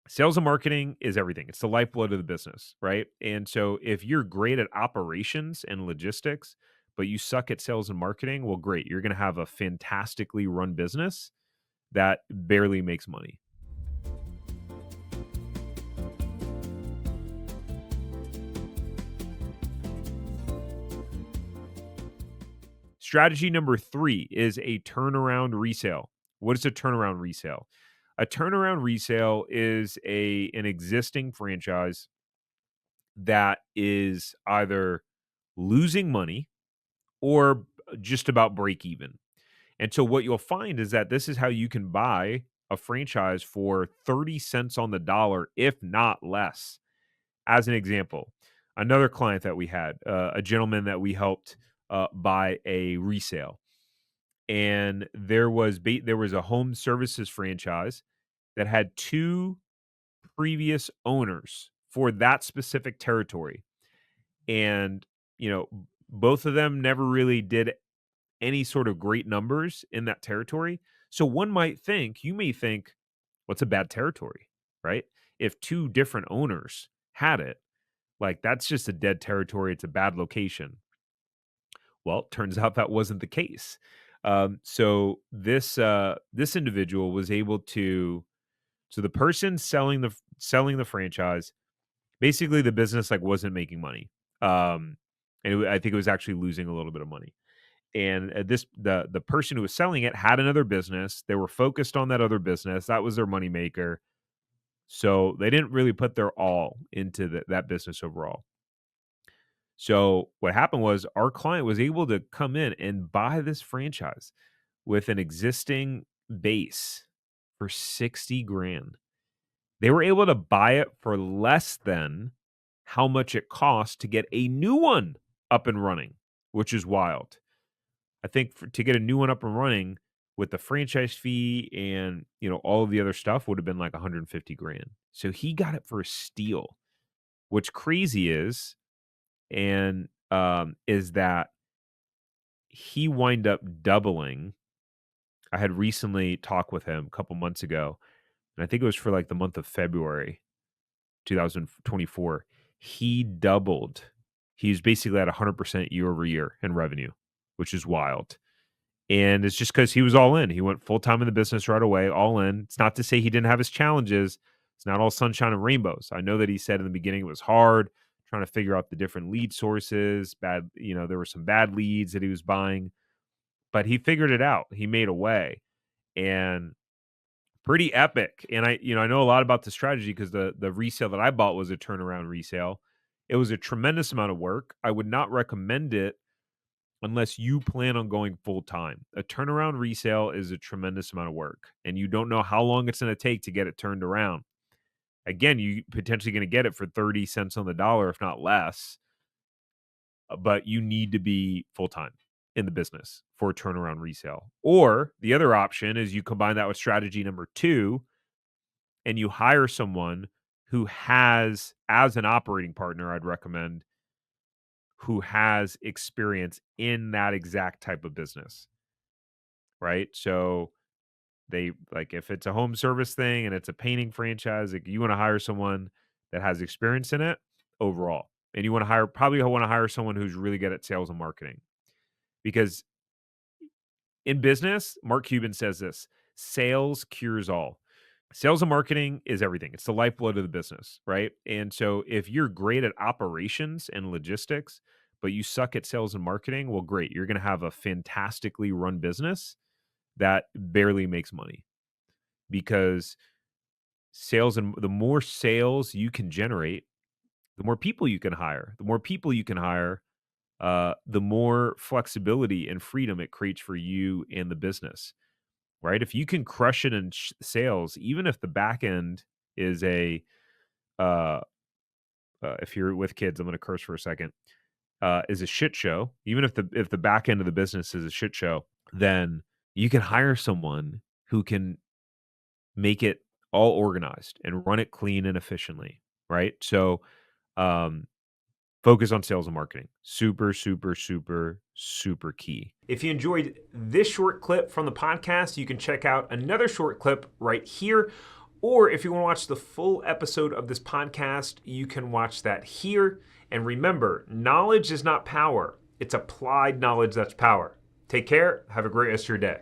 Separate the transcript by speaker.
Speaker 1: Sales and marketing is everything. It's the lifeblood of the business, right? And so if you're great at operations and logistics, but you suck at sales and marketing, well, great. You're going to have a fantastically run business that barely makes money. Strategy number 3 is a turnaround resale. What is a turnaround resale? A turnaround resale is an existing franchise that is either losing money or just about break even. And so what you'll find is that this is how you can buy a franchise for 30 cents on the dollar, if not less. As an example, another client that we had, a gentleman that we helped buy a resale, and there was a home services franchise that had two previous owners for that specific territory, and both of them never really did any sort of great numbers in that territory. So you may think, what's a bad territory, right? If two different owners had it, like that's just a dead territory. It's a bad location. Well, it turns out that wasn't the case. So this individual was able to. So the person selling the franchise, basically the business like wasn't making money, and I think it was actually losing a little bit of money. And the person who was selling it had another business. They were focused on that other business. That was their moneymaker. So they didn't really put their all into that business overall. So what happened was our client was able to come in and buy this franchise with an existing base for 60 grand. They were able to buy it for less than how much it cost to get a new one up and running, which is wild. I think to get a new one up and running with the franchise fee and, all of the other stuff would have been like 150 grand. So he got it for a steal. What's crazy is that he wind up doubling. I had recently talked with him a couple months ago, and I think it was for like the month of February 2024. He doubled. He's basically at 100% year over year in revenue, which is wild. And it's just because he was all in. He went full time in the business right away, all in. It's not to say he didn't have his challenges. It's not all sunshine and rainbows. I know that he said in the beginning it was hard trying to figure out the different lead sources. There were some bad leads that he was buying, but he figured it out. He made a way, and pretty epic. And I know a lot about the strategy because the resale that I bought was a turnaround resale. It was a tremendous amount of work. I would not recommend it unless you plan on going full time. A turnaround resale is a tremendous amount of work, and you don't know how long it's going to take to get it turned around. Again, you potentially going to get it for 30 cents on the dollar, if not less, but you need to be full time in the business for a turnaround resale. Or the other option is you combine that with strategy number 2 and you hire someone who has, as an operating partner, I'd recommend, who has experience in that exact type of business, right? So they like if it's a home service thing and it's a painting franchise, like you want to hire someone that has experience in it overall. And you want to hire someone who's really good at sales and marketing. Because in business, Mark Cuban says this: sales cures all. Sales and marketing is everything. It's the lifeblood of the business, right? And so if you're great at operations and logistics, but you suck at sales and marketing, well, great. You're going to have a fantastically run business that barely makes money because the more sales you can generate, the more people you can hire. The more people you can hire, the more flexibility and freedom it creates for you and the business, right? If you can crush it in sales, even if the back end is uh, if you're with kids, I'm going to curse for a second, is a shit show. Even if the back end of the business is a shit show, then you can hire someone who can make it all organized and run it clean and efficiently, right? So, um, focus on sales and marketing. Super, super, super, super key. If you enjoyed this short clip from the podcast, you can check out another short clip right here. Or if you want to watch the full episode of this podcast, you can watch that here. And remember, knowledge is not power. It's applied knowledge that's power. Take care. Have a great rest of your day.